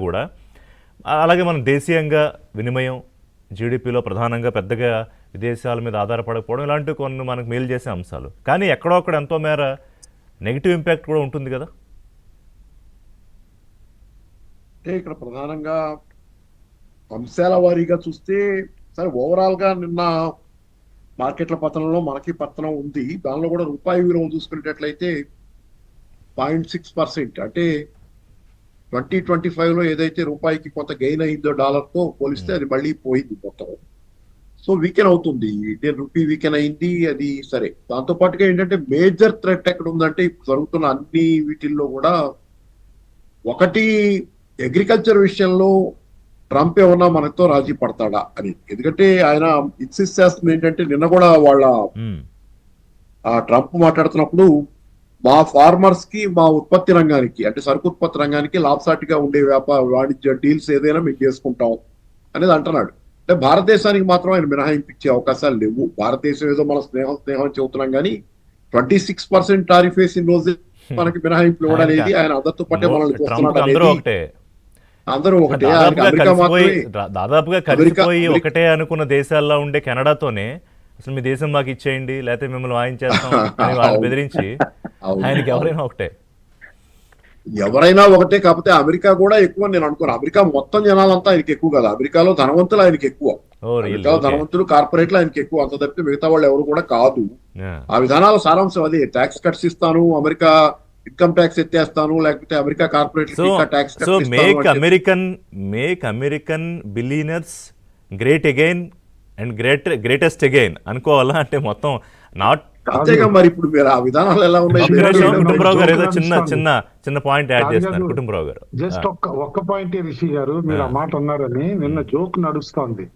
కూడా అలాగే మనం దేశీయంగా వినిమయం జీడిపిలో ప్రధానంగా పెద్దగా విదేశాల మీద ఆధారపడకపోవడం ఇలాంటివి కొన్ని మనకు మేలు చేసే అంశాలు. కానీ ఎక్కడో అక్కడ ఎంతో మేర నెగిటివ్ ఇంపాక్ట్ కూడా ఉంటుంది కదా. అంటే ఇక్కడ ప్రధానంగా అంశాల వారీగా చూస్తే సరే ఓవరాల్ గా నిన్న మార్కెట్ల పతనంలో మనకి పతనం ఉంది. దానిలో కూడా రూపాయి విలువ చూసుకునేటట్లయితే 0.6%, అంటే 2025 లో ఏదైతే రూపాయికి కొంత గెయిన్ అయిందో డాలర్ తో పోలిస్తే అది మళ్ళీ పోయింది మొత్తం. సో వీకెన్ అవుతుంది, ఇండియన్ రూపీ వీకెన్ అయింది. అది సరే. దాంతో పాటుగా ఏంటంటే మేజర్ థ్రెట్ ఎక్కడ ఉందంటే ఇప్పుడు జరుగుతున్న అన్ని వీటిల్లో కూడా ఒకటి, అగ్రికల్చర్ విషయంలో ట్రంప్ ఏమన్నా మనతో రాజీ పడతాడా అని. ఎందుకంటే ఆయన ఇన్సిస్ట్ చేస్తుంది ఏంటంటే నిన్న కూడా వాళ్ళ ట్రంప్ మాట్లాడుతున్నప్పుడు మా ఫార్మర్స్ కి మా ఉత్పత్తి రంగానికి అంటే సరుకు ఉత్పత్తి రంగానికి లాభసాటిగా ఉండే వాణిజ్య డీల్స్ ఏదైనా మేము చేసుకుంటాం అనేది అంటున్నాడు. అంటే భారతదేశానికి మాత్రం ఆయన మినహాయింపు ఇచ్చే అవకాశాలు లేవు. భారతదేశం ఏదో మన స్నేహం చెబుతున్నాం కానీ 26% టారిఫ్ వేసిన రోజు మనకి మినహాయింపు ఇవ్వడం అనేది ఆయన అందరితో పాటే మనల్ని చూస్తున్నాడు అనేది అందరూ ఒకటే. దాదాపుగా కలిసిపోయి ఒకటే అనుకున్న దేశాల్లో ఉండే కెనడాతోనే అసలు మీ దేశం మాకు ఇచ్చేయండి లేకపోతే మిమ్మల్ని వాయించేస్తాం అని వాళ్ళు బెదిరించి ఆయనకి ఎవరైనా ఒకటే. కాకపోతే అమెరికా కూడా ఎక్కువ నేను అనుకోను. అమెరికా మొత్తం జనాలంతా ఆయనకి ఎక్కువ కదా. అమెరికాలో ధనవంతులు ఆయనకి ఎక్కువ, అమెరికాలో ధనవంతులు కార్పొరేట్లు ఆయనకి ఎక్కువ. అంత తప్పితే మిగతా వాళ్ళు ఎవరు కూడా కాదు. ఆ విధానాల సారాంశం అదే. ట్యాక్స్ కట్స్ ఇస్తాను, అమెరికా ఇన్కమ్ ట్యాక్స్ ఎత్తేస్తాను, లేకపోతే America corporate tax. So make American billionaires great again and greatest again అనుకోవాలా? అంటే మొత్తం నాట్ అంతేగా. మరి ఇప్పుడు మీరు ఆ విధానాలు ఎలా ఉన్నాయి? కుటుంబరావు గారు ఏదో చిన్న పాయింట్ యాడ్ చేస్తున్నారు. కుటుంబరావు గారు జస్ట్ ఒక్క పాయింట్ రిషి గారు, మీరు ఆ మాట అన్నారని నిన్న జోక్ నడుస్తోంది.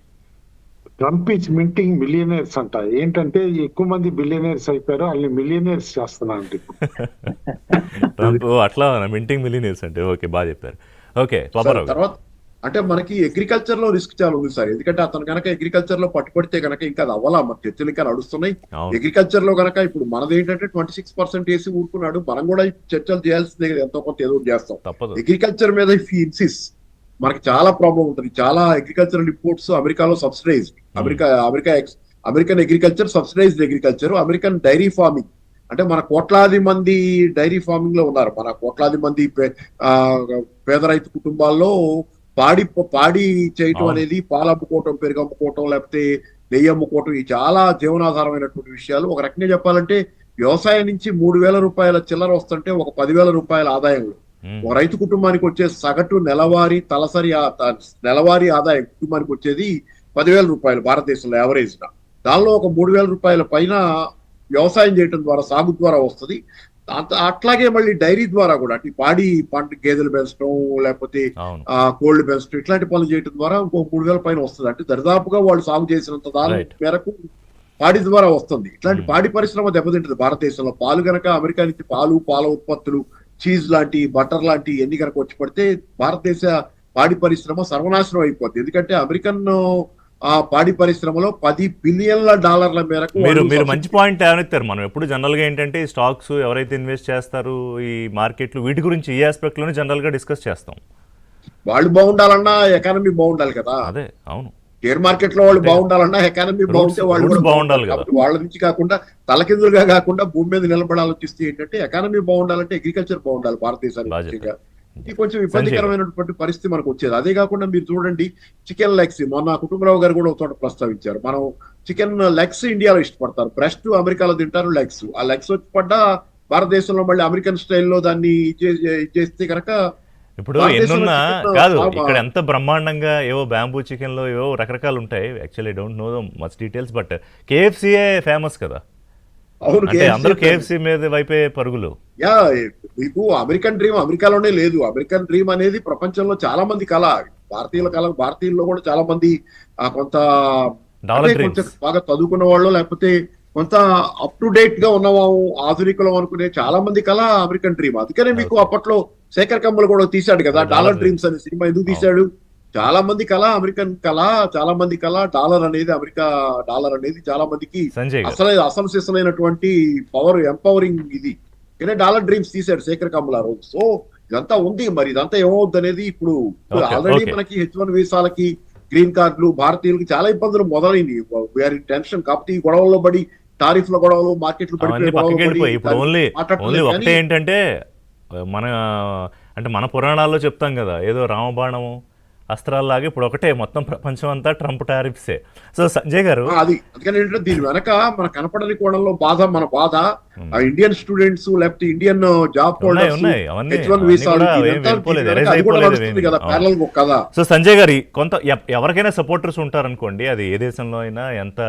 ట్రంప్ ఈజ్ మింటింగ్ మిలియనర్స్ అంట. ఏంటంటే ఎక్కువ మంది బిలియనర్స్ అయిపోయారు, వాళ్ళని మిలియనర్స్ చేస్తున్నారు ట్రంప్. అట్లా మింటింగ్ మిలియనర్స్ అంటే ఓకే, బాగా చెప్పారు. ఓకే, తర్వాత అంటే మనకి అగ్రికల్చర్ లో రిస్క్ చాలా ఉంది సార్. ఎందుకంటే అతను కనుక అగ్రికల్చర్ లో పట్టుబడితే కనుక ఇంకా అది అవ్వాలా, మన చర్చలు ఇంకా నడుస్తున్నాయి. అగ్రికల్చర్ లో కనుక ఇప్పుడు మనది ఏంటంటే 26% వేసి ఊరుకున్నాడు. మనం కూడా చర్చలు చేయాల్సిందే, ఎంతో కొంత ఏదో చేస్తాం. అగ్రికల్చర్ మీద ఇఫ్ ఇన్సిస్ మనకి చాలా ప్రాబ్లం ఉంటుంది. చాలా అగ్రికల్చరల్ ఇంపోర్ట్స్ అమెరికాలో subsidized. American agriculture subsidized agriculture. American dairy farming అంటే మన కోట్లాది మంది డైరీ ఫార్మింగ్ లో ఉన్నారు. మన కోట్లాది మంది పేద రైతు కుటుంబాల్లో పాడి చేయటం అనేది, పాలు అమ్ముకోవటం, పెరుగు అమ్ముకోవటం, లేకపోతే నెయ్యి అమ్ముకోవటం, ఈ చాలా జీవనాధారమైనటువంటి విషయాలు. ఒక రకంగా చెప్పాలంటే వ్యవసాయం నుంచి 3,000 రూపాయల చిల్లర వస్తుంటే ఒక 10,000 రూపాయల ఆదాయంలో ఒక రైతు కుటుంబానికి వచ్చే సగటు నెలవారీ ఆదాయం కుటుంబానికి వచ్చేది 10,000 రూపాయలు భారతదేశంలో యావరేజ్ గా. దానిలో ఒక 3,000 రూపాయల పైన వ్యవసాయం చేయడం ద్వారా, సాగు ద్వారా వస్తుంది. అట్లాగే మళ్ళీ డైరీ ద్వారా కూడా అంటే పాడి పంట, గేదెలు పెంచడం, లేకపోతే కోళ్లు పెంచడం, ఇట్లాంటి పనులు చేయడం ద్వారా ఇంకో 3,000 పైన వస్తుంది. అంటే దరిదాపుగా వాళ్ళు సాగు చేసినంత దాని మేరకు పాడి ద్వారా వస్తుంది. ఇట్లాంటి పాడి పరిశ్రమ దెబ్బతింటుంది భారతదేశంలో. పాలు గనక అమెరికా నుంచి పాల ఉత్పత్తులు, చీజ్ లాంటి, బటర్ లాంటి ఎన్ని కనుక వచ్చి పడితే భారతదేశ పాడి పరిశ్రమ సర్వనాశనం అయిపోద్ది. ఎందుకంటే అమెరికన్ పాడి పరిశ్రమలో $10 బిలియన్ల మేరకు. మీరు మంచి పాయింట్ ఏమనిస్తారు. మనం ఎప్పుడు జనరల్ గా ఏంటంటే స్టాక్స్ ఎవరైతే ఇన్వెస్ట్ చేస్తారు ఈ మార్కెట్లు, వీటి గురించి ఈ ఆస్పెక్ట్ లోనే జనరల్ గా డిస్కస్ చేస్తాం. వాళ్ళు బాగుండాలన్నా ఎకానమీ బాగుండాలి కదా. అదే, అవును. షేర్ మార్కెట్ లో వాళ్ళు బాగుండాలన్నా ఎకానమీ బాగుంటే వాళ్ళు కూడా బాగుండాలి. వాళ్ళ నుంచి కాకుండా తలకిందులుగా కాకుండా భూమి మీద నిలబడాలోచిస్తే ఏంటంటే ఎకానమీ బాగుండాలంటే అగ్రికల్చర్ బాగుండాలి భారతదేశానికి. ఇది కొంచెం ఇబ్బందికరమైనటువంటి పరిస్థితి మనకు వచ్చేది. అదే కాకుండా మీరు చూడండి, చికెన్ లెగ్స్ మొన్న కుటుంబరావు గారు కూడా ఒక చోట ప్రస్తావించారు. మనం చికెన్ లెగ్స్ ఇండియాలో ఇష్టపడతారు, బ్రెస్ట్ అమెరికాలో తింటారు, లెగ్స్. ఆ లెగ్స్ వచ్చి పడ్డా భారతదేశంలో మళ్ళీ అమెరికన్ స్టైల్లో దాన్ని చేస్తే కనుక ఇప్పుడు ఎన్నున్నా కాదు. ఇక్కడ ఎంత బ్రహ్మాండంగా ఏవో బ్యాంబూ చికెన్ లో ఏవో రకరకాలు ఉంటాయి. Actually don't know much details, but కేఎఫ్సీఏ ఫేమస్ కదా. అందరూ కేఎఫ్సీ మీద వైపే పరుగులు. మీకు అమెరికన్ డ్రీమ్ అమెరికాలోనే లేదు. అమెరికన్ డ్రీమ్ అనేది ప్రపంచంలో చాలా మంది కళ, భారతీయుల్లో కూడా చాలా మంది కొంత బాగా చదువుకున్న వాళ్ళు, లేకపోతే కొంత అప్ టు డేట్ గా ఉన్నవాము, ఆధునికులం అనుకునే చాలా మంది కళ అమెరికన్ డ్రీమ్. అందుకనే మీకు అప్పట్లో శేఖర్ కమ్ముల్ కూడా తీశాడు కదా డాలర్ డ్రీమ్స్ అనే సినిమా. ఎందుకు తీశాడు? చాలా మంది కళ అమెరికన్ కళ, చాలా మంది కళ డాలర్ అనేది, అమెరికా డాలర్ అనేది చాలా మందికి అసలు సిసలైనటువంటి ఎంపవరింగ్ ఇది. డాలర్ డ్రీమ్స్ తీశాడు శేఖర్ కమ్ముల్ ఆ రోజు. సో ఇదంతా ఉంది. మరి ఇదంతా ఏమవుద్ది అనేది ఇప్పుడు Okay, ఆల్రెడీ okay. మనకి H1 వీసాలకి గ్రీన్ కార్డులు భారతీయులకి చాలా ఇబ్బందులు మొదలైనవి. We are in tension. కాకపోతే ఈ గొడవల్లో పడి టారిఫ్ల గొడవలు, మార్కెట్లు అవన్నీ పక్కకి వెళ్ళిపోయి ఇప్పుడు ఓన్లీ ఒకటే ఏంటంటే మన అంటే మన పురాణాల్లో చెప్తాం కదా, ఏదో రామబాణము అస్త్రాల్లాగా ఇప్పుడు ఒకటే మొత్తం ప్రపంచం అంతా ట్రంప్ టారిఫ్సే. సో సంజయ్ గారు అది అందుకని ఏంటంటే దీని వెనక మన కనపడని కోణంలో బాధ, మన బాధ ఇండియన్ స్టూడెంట్స్ లేకపోతే ఇండియన్ జాబ్ హోల్డర్స్ ఉన్నాయి అవన్నీ H1 వీసాలు కదా ప్యారలల్ కదా. సో సంజయ్ గారి కొంత ఎవరికైనా సపోర్టర్స్ ఉంటారనుకోండి, అది ఏ దేశంలో అయినా ఎంత